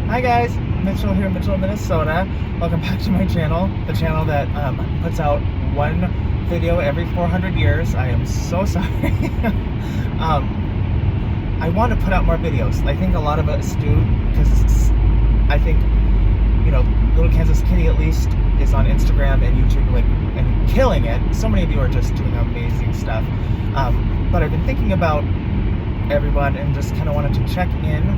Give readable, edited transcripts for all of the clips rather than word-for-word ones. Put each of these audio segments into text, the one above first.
Hi guys, Mitchell here, Mitchell, Minnesota. Welcome back to my channel, the channel that puts out one video every 400 years. I am so sorry. I want to put out more videos. I think a lot of us do, because I think, you know, Little Kansas Kitty at least is on Instagram and YouTube, like, and killing it. So many of you are just doing amazing stuff. But I've been thinking about everyone and just kind of wanted to check in.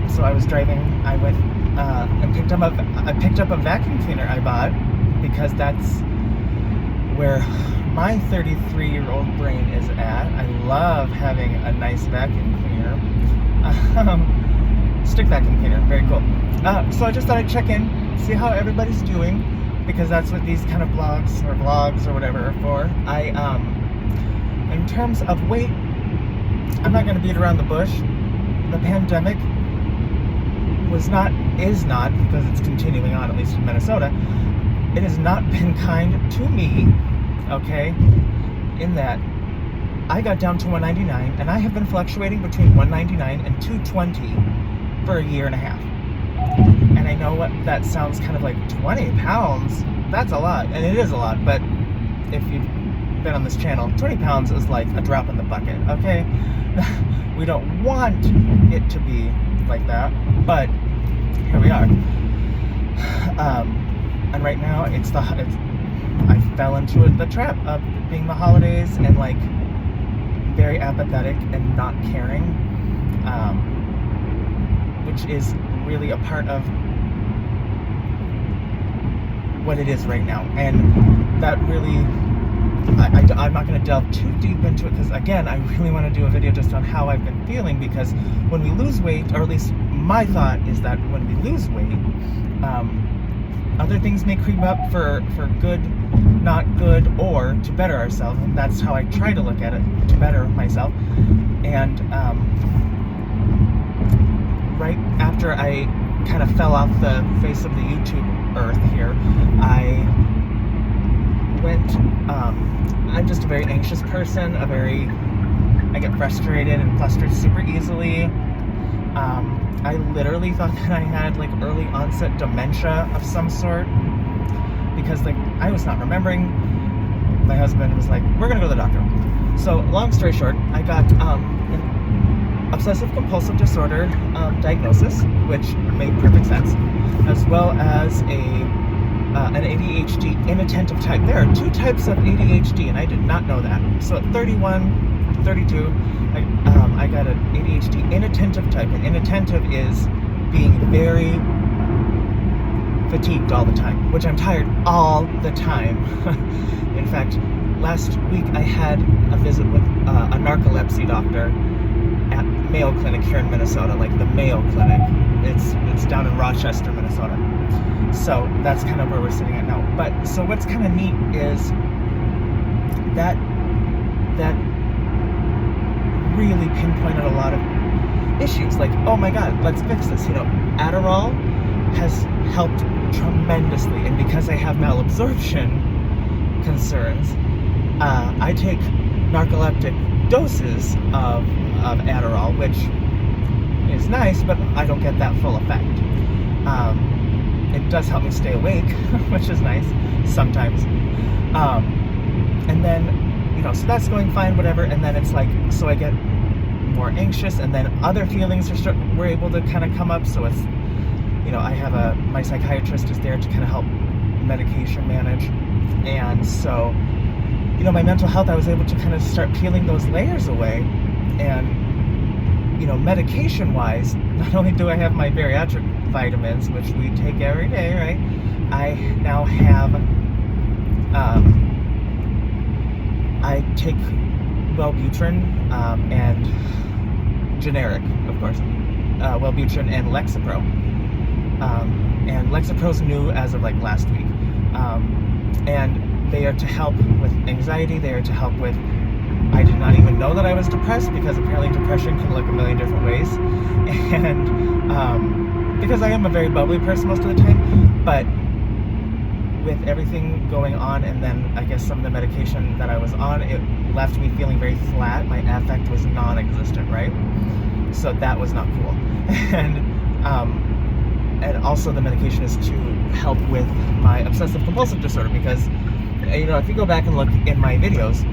So I was driving, I went and picked up a vacuum cleaner I bought, because that's where my 33-year-old brain is at. I love having a nice vacuum cleaner. Stick vacuum cleaner, very cool. So I just thought I'd check in, see how everybody's doing, because that's what these kind of blogs or vlogs or whatever are for. In terms of weight, I'm not going to beat around the bush. The pandemic is not, because it's continuing on, at least in Minnesota, it has not been kind to me, okay, in that I got down to 199, and I have been fluctuating between 199 and 220 for a year and a half. And I know what that sounds kind of like, 20 pounds, that's a lot, and it is a lot, but if you've been on this channel, 20 pounds is like a drop in the bucket, okay? We don't want it to be like that, but here we are. And right now I fell into the trap of being the holidays and like very apathetic and not caring, which is really a part of what it is right now. And that really, I'm not going to delve too deep into it, because again, I really want to do a video just on how I've been feeling, because when we lose weight, or at least my thought is that when we lose weight, other things may creep up for good, not good, or to better ourselves. And that's how I try to look at it, to better myself. And right after I kind of fell off the face of the YouTube earth here, I I'm just a very anxious person, I get frustrated and flustered super easily. I literally thought that I had like early onset dementia of some sort, because like I was not remembering. My husband was like, we're gonna go to the doctor. So long story short, I got an obsessive compulsive disorder diagnosis, which made perfect sense, as well as an ADHD inattentive type. There are two types of ADHD, and I did not know that. So at 31, 32, I got an ADHD inattentive type. And inattentive is being very fatigued all the time, which I'm tired all the time. In fact, last week I had a visit with a narcolepsy doctor at Mayo Clinic here in Minnesota, like the Mayo Clinic. It's down in Rochester, Minnesota. So that's kind of where we're sitting at now. But so what's kind of neat is that really pinpointed a lot of issues. Like, oh my God, let's fix this. You know, Adderall has helped tremendously, and because I have malabsorption concerns, I take narcoleptic doses of Adderall, which is nice, but I don't get that full effect. It does help me stay awake, which is nice sometimes. And then, you know, so that's going fine, whatever. And then it's like, so I get more anxious, and then other feelings were able to kind of come up. So it's, you know, my psychiatrist is there to kind of help medication manage. And so, you know, my mental health, I was able to kind of start peeling those layers away. And, you know, medication-wise, not only do I have my bariatric vitamins, which we take every day, right? I now have, I take Wellbutrin and generic, of course, Wellbutrin and Lexapro. And Lexapro's new as of like last week. And they are to help with anxiety, they are to help with, I did not even know that I was depressed, because apparently depression can look a million different ways. And because I am a very bubbly person most of the time, but with everything going on, and then I guess some of the medication that I was on, it left me feeling very flat. My affect was non-existent, right? So that was not cool. And And also the medication is to help with my obsessive compulsive disorder, because, you know, if you go back and look in my videos,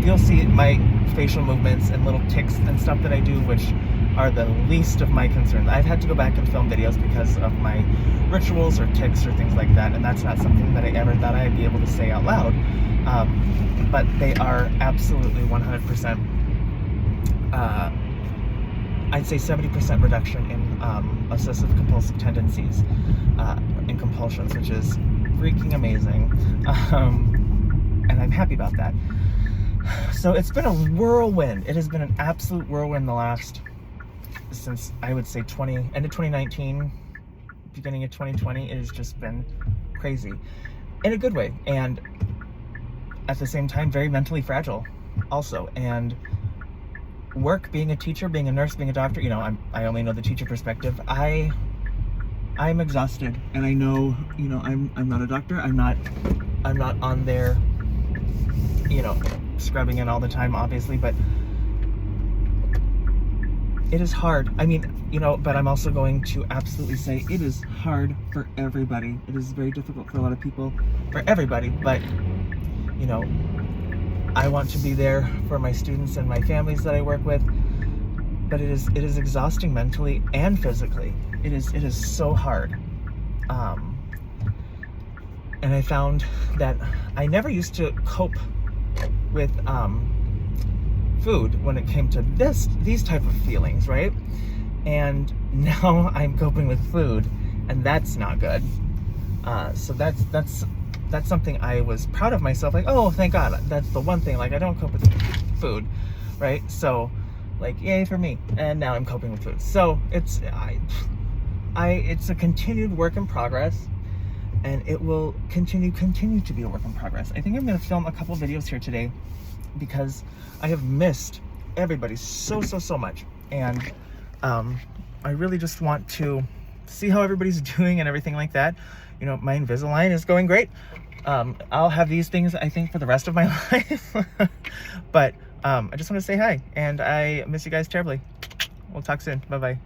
you'll see my facial movements and little tics and stuff that I do, which are the least of my concerns. I've had to go back and film videos because of my rituals or tics or things like that, and that's not something that I ever thought I'd be able to say out loud. But they are absolutely 100%, I'd say 70% reduction in obsessive compulsive tendencies and compulsions, which is freaking amazing. And I'm happy about that. So it's been a whirlwind. It has been an absolute whirlwind since I would say end of 2019, beginning of 2020. It has just been crazy in a good way, and at the same time very mentally fragile also. And work, being a teacher, being a nurse, being a doctor, you know, I only know the teacher perspective. I'm exhausted, and I know, you know, I'm not a doctor. I'm not on there, you know, scrubbing in all the time, obviously, but it is hard. I mean, you know, but I'm also going to absolutely say it is hard for everybody. It is very difficult for a lot of people, for everybody, but, you know, I want to be there for my students and my families that I work with, but it is exhausting mentally and physically. It is so hard. And I found that I never used to cope with food when it came to these type of feelings, right? And now I'm coping with food, and that's not good. So that's something I was proud of myself. Like, oh, thank God, that's the one thing. Like, I don't cope with food, right? So, like, yay for me. And now I'm coping with food. So it's a continued work in progress, and it will continue to be a work in progress. I think I'm going to film a couple videos here today because I have missed everybody so much, and I really just want to see how everybody's doing and everything like that. You know, my Invisalign is going great. I'll have these things, I think, for the rest of my life. But I just want to say hi, and I miss you guys terribly. We'll talk soon. Bye-bye.